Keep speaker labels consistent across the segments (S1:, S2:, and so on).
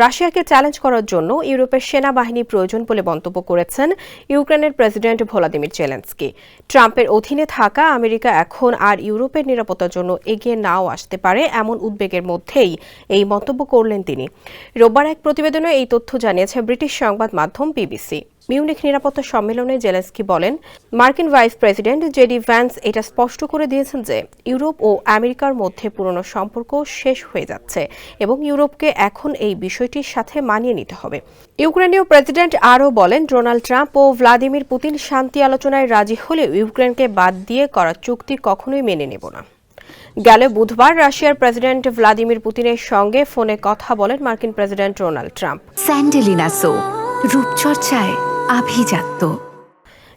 S1: রাশিয়াকে চ্যালেঞ্জ করার জন্য ইউরোপের সেনাবাহিনী প্রয়োজন বলে মন্তব্য করেছেন ইউক্রেনের প্রেসিডেন্ট ভলোদিমির জেলেনস্কি। ট্রাম্পের অধীনে থাকা আমেরিকা এখন আর ইউরোপের নিরাপত্তার জন্য এগিয়ে নাও আসতে পারে এমন উদ্বেগের মধ্যেই এই মন্তব্য করলেন তিনি। রোববার এক প্রতিবেদনে এই তথ্য জানিয়েছে ব্রিটিশ সংবাদ মাধ্যম বিবিসি। মিউনিখ নিরাপত্তা সম্মেলনে জেলেনস্কি বলেন, মার্কিন ভাইস প্রেসিডেন্ট জেডি ভ্যান্স এটা স্পষ্ট করে দিয়েছেন যে ইউরোপ ও আমেরিকার মধ্যে পুরনো সম্পর্ক শেষ হয়ে যাচ্ছে এবং ইউরোপকে এখন এই বিষয়টির সাথে মানিয়ে নিতে হবে। ইউক্রেনীয় প্রেসিডেন্ট আরও বলেন, ডোনাল্ড ট্রাম্প ও ভ্লাদিমির পুতিন শান্তি আলোচনায় রাজি হলেও ইউক্রেনকে বাদ দিয়ে করা চুক্তি কখনোই মেনে নেব না। গেল বুধবার রাশিয়ার প্রেসিডেন্ট ভ্লাদিমির পুতিনের সঙ্গে ফোনে কথা বলেন মার্কিন প্রেসিডেন্ট ডোনাল্ড ট্রাম্প।
S2: স্যান্ডেলিনা সো রূপচর্চায় আভিজাত্য।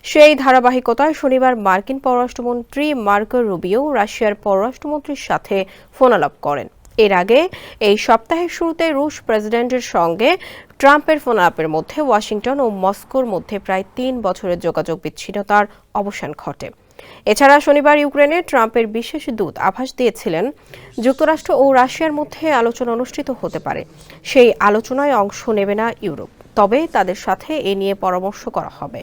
S1: সেই ধারাবাহিকতায় শনিবার মার্কিন পররাষ্ট্রমন্ত্রী মার্কো রুবিও রাশিয়ার পররাষ্ট্রমন্ত্রীর সাথে ফোনালাপ করেন। এর আগে এই সপ্তাহের শুরুতে রুশ প্রেসিডেন্টের সঙ্গে ট্রাম্পের ফোনালাপের মধ্যে ওয়াশিংটন ও মস্কোর মধ্যে প্রায় ৩ বছরের যোগাযোগ বিচ্ছিন্নতার অবসান ঘটে। এছাড়া শনিবার ইউক্রেনে ট্রাম্পের বিশেষ দূত আভাস দিয়েছিলেন, যুক্তরাষ্ট্র ও রাশিয়ার মধ্যে আলোচনা অনুষ্ঠিত হতে পারে। সেই আলোচনায় অংশ নেবে না ইউরোপ, তবে তাদের সাথে এ নিয়ে পরামর্শ করা হবে।